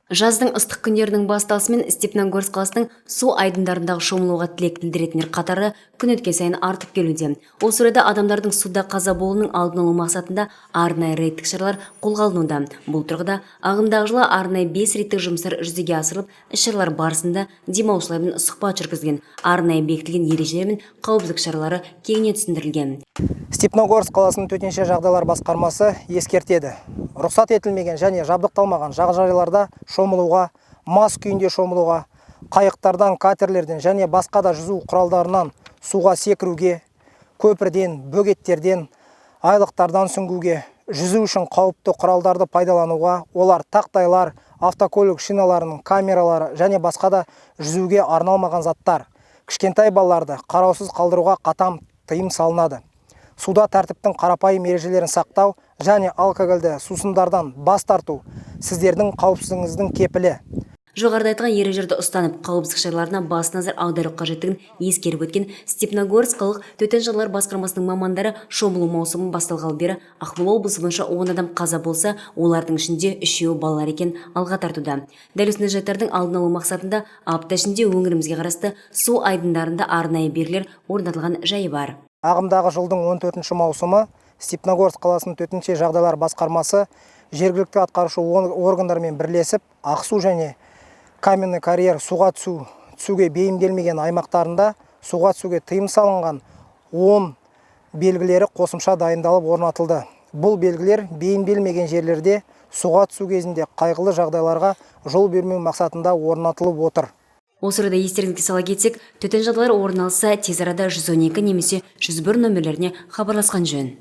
Жаздың ыстық күндерінің басталысымен Степногорск қаласының су айдындарындағы шомылуға тілек білдіретіндер қатары күн өткен сайын артып келуде. Осы орайда адамдардың суда қаза болуының алдын алу мақсатында арнайы рейдтік шаралар қолға алынуда. Бұл тұрғыда ағымдағы жылы арнайы 5 рейдтік жұмыстар жүзеге асырылып, іс-шаралар барысында демалушылармен сұхбат жүргізген, арнайы бекітілген ережелер мен қауіпсіздік шаралары кеңінен түсіндірілген. Степногорск қаласының төтенше жағдайлар басқармасы ескертеді. Рұқсат етілмеген және жабдықталмаған жағажайларда шомылуға, мас күйінде шомылуға, қайықтардан, катерлерден және басқа да жүзу құралдарынан суға секіруге, көпірден, бөгеттерден, айлақтардан сүңгуге, жүзу үшін қауіпті құралдарды пайдалануға, олар тақтайлар, автокөлік шиналарының камералары және басқа да жүзуге арналмаған заттар, кішкентай балаларды қараусыз қалдыруға қатаң тыйым салынады. Суда тәртіптің қарапайым ережелерін сақтау және алкогольді сусындардан бас тарту сіздердің қауіпсіздігіңіздің кепілі. Жоғарыда айтылған ережелерді ұстанып, қауіпсіздік шараларына басты назар аудару қажеттігін ескеріп өткен Степногорск қалалық төтенше жағдайлар басқармасының мамандары шомылу маусымы басталғалы бері Ақмола облысы бойынша 10 адам қаза болса, олардың ішінде 3-еуі балалар екен алға тартуда. Дәл осындай жайттардың алдын алу мақсатында апта ішінде өңірімізге қарасты су айдындарында арнайы белгілер орнатылған жайы бар. Ағымдағы жылдың 14 маусымы Степногорск қаласының төтенше жағдайлар басқармасы жергілікті атқарушы органдармен бірлесіп, Ақсу және Каменный карьер суға түсуге бейімделмеген аймақтарында суға түсуге тыйым салынған 10 белгілері қосымша дайындалып орнатылды. Бұл белгілер бейімделмеген жерлерде суға түсу кезінде қайғылы жағдайларға жол бермеу мақсатында орнатылып отыр. Осы орайда естеріңізге сала кетсек, төтенше жағдайлар орын алса, тез арада 112 немесе 101 нөмірлеріне хабарласқан жөн.